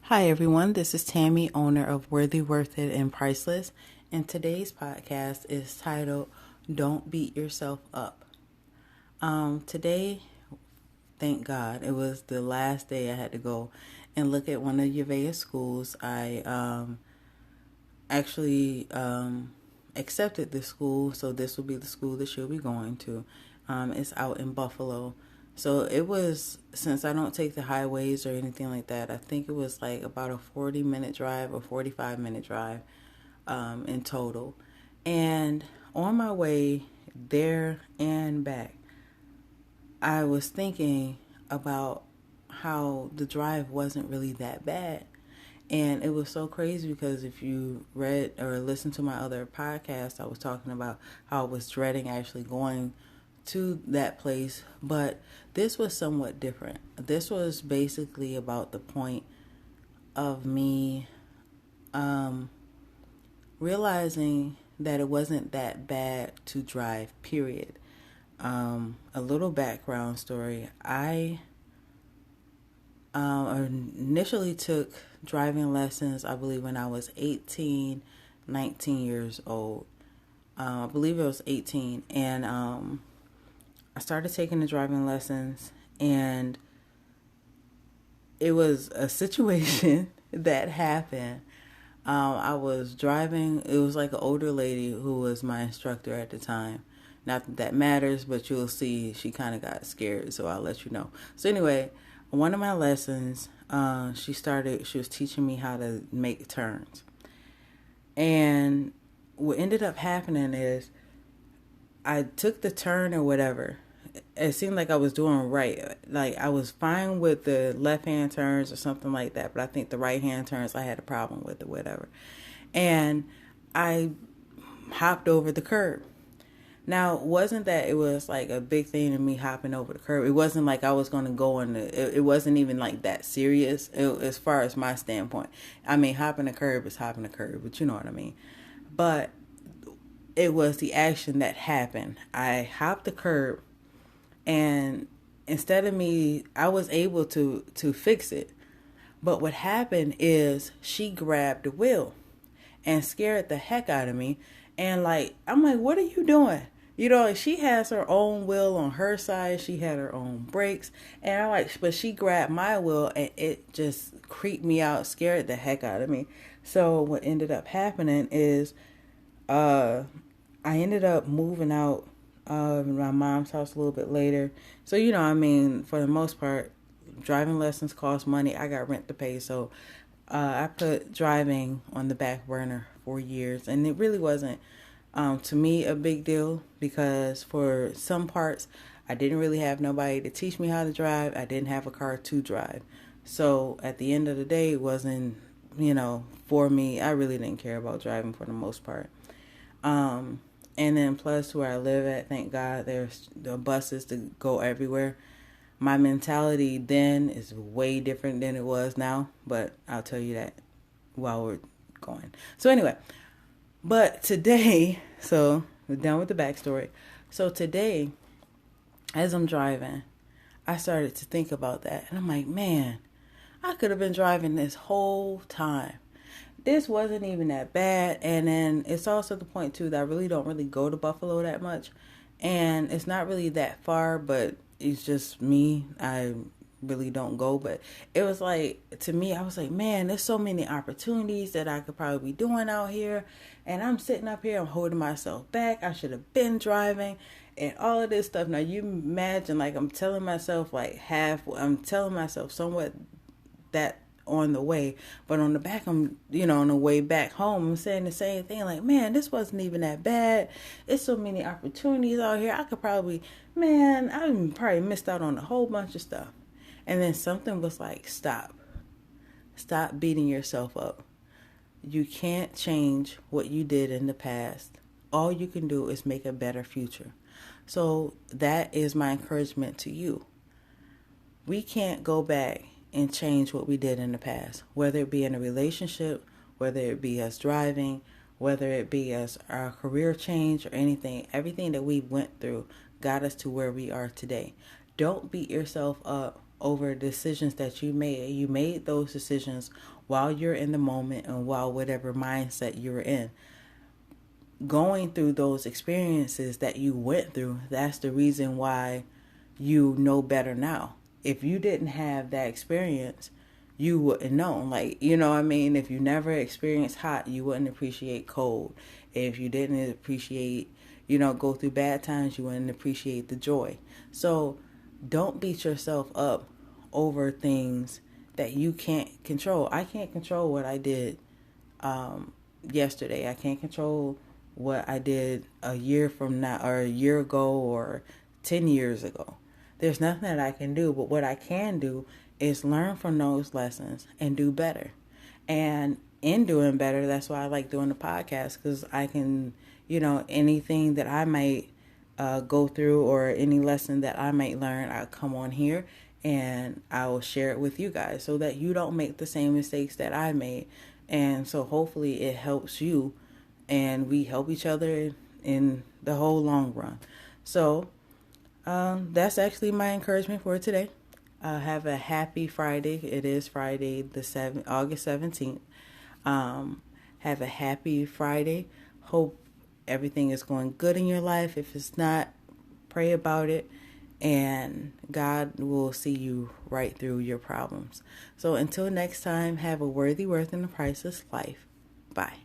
Hi everyone, this is Tammy, owner of Worthyworthitpriceless, and today's podcast is titled Don't Beat Yourself Up. Today, thank God, it was the last day I had to go and look at one of Uva's schools. I actually accepted the school, so this will be the school that she'll be going to. It's out in Buffalo. So it was, since I don't take the highways or anything like that, I think it was like about a 40-minute drive or 45-minute drive in total. And on my way there and back, I was thinking about how the drive wasn't really that bad. And it was so crazy because if you read or listened to my other podcast, I was talking about how I was dreading actually going to that place. But this was somewhat different. This was basically about the point of me realizing that it wasn't that bad to drive, period. A little background story. I initially took driving lessons, I believe, when I was 18, 19 years old. I believe it was 18. And I started taking the driving lessons, and it was a situation that happened. I was driving. It was like an older lady who was my instructor at the time. Not that that matters, but you'll see she kind of got scared, so I'll let you know. So anyway, one of my lessons, she was teaching me how to make turns. And what ended up happening is I took the turn or whatever. It seemed like I was doing right. Like I was fine with the left-hand turns or something like that, but I think the right-hand turns I had a problem with or whatever. And I hopped over the curb. Now, it wasn't that it was like a big thing to me hopping over the curb. It wasn't like I was going to go in it wasn't even like that serious as far as my standpoint. I mean, hopping a curb is hopping a curb, but you know what I mean. But it was the action that happened. I hopped the curb, and instead of me, I was able to fix it. But what happened is she grabbed the wheel and scared the heck out of me. And I'm like, what are you doing? You know, she has her own wheel on her side. She had her own brakes. And but she grabbed my wheel and it just creeped me out, scared the heck out of me. So what ended up happening is I ended up moving out of my mom's house a little bit later. So, you know, I mean, for the most part, driving lessons cost money. I got rent to pay. So I put driving on the back burner for years. And it really wasn't, to me, a big deal because for some parts, I didn't really have nobody to teach me how to drive. I didn't have a car to drive. So at the end of the day, it wasn't, for me. I really didn't care about driving for the most part. And then plus where I live at, thank God, there's the buses to go everywhere. My mentality then is way different than it was now, but I'll tell you that while we're going. So anyway, but today, so we're done with the backstory. So today, as I'm driving, I started to think about that. And I'm like, man, I could have been driving this whole time. This wasn't even that bad. And then it's also the point, too, that I really don't really go to Buffalo that much. And it's not really that far, but it's just me. I really don't go. But it was like, to me, I was like, man, there's so many opportunities that I could probably be doing out here. And I'm sitting up here, I'm holding myself back. I should have been driving and all of this stuff. Now, you imagine, I'm telling myself, I'm telling myself somewhat that on the way, but on the back, I'm, on the way back home, I'm saying the same thing, like, man, this wasn't even that bad. There's so many opportunities out here. I probably missed out on a whole bunch of stuff. And then something was like, stop beating yourself up. You can't change what you did in the past. All you can do is make a better future. So that is my encouragement to you. We can't go back and change what we did in the past, whether it be in a relationship, whether it be us driving, whether it be us our career change or anything. Everything that we went through got us to where we are today. Don't beat yourself up over decisions that you made. You made those decisions while you're in the moment and while whatever mindset you're in. Going through those experiences that you went through, that's the reason why you know better now. If you didn't have that experience, you wouldn't know. Like, you know what I mean? If you never experienced hot, you wouldn't appreciate cold. If you didn't appreciate, go through bad times, you wouldn't appreciate the joy. So don't beat yourself up over things that you can't control. I can't control what I did yesterday. I can't control what I did a year from now, or a year ago, or 10 years ago. There's nothing that I can do, but what I can do is learn from those lessons and do better. And in doing better, that's why I like doing the podcast, because I can, anything that I might go through, or any lesson that I might learn, I'll come on here and I will share it with you guys so that you don't make the same mistakes that I made. And so hopefully it helps you, and we help each other in the whole long run. So that's actually my encouragement for today. Have a happy Friday. It is Friday, August 17th. Have a happy Friday. Hope everything is going good in your life. If it's not, pray about it, and God will see you right through your problems. So until next time, have a worthy, worth, and a priceless life. Bye.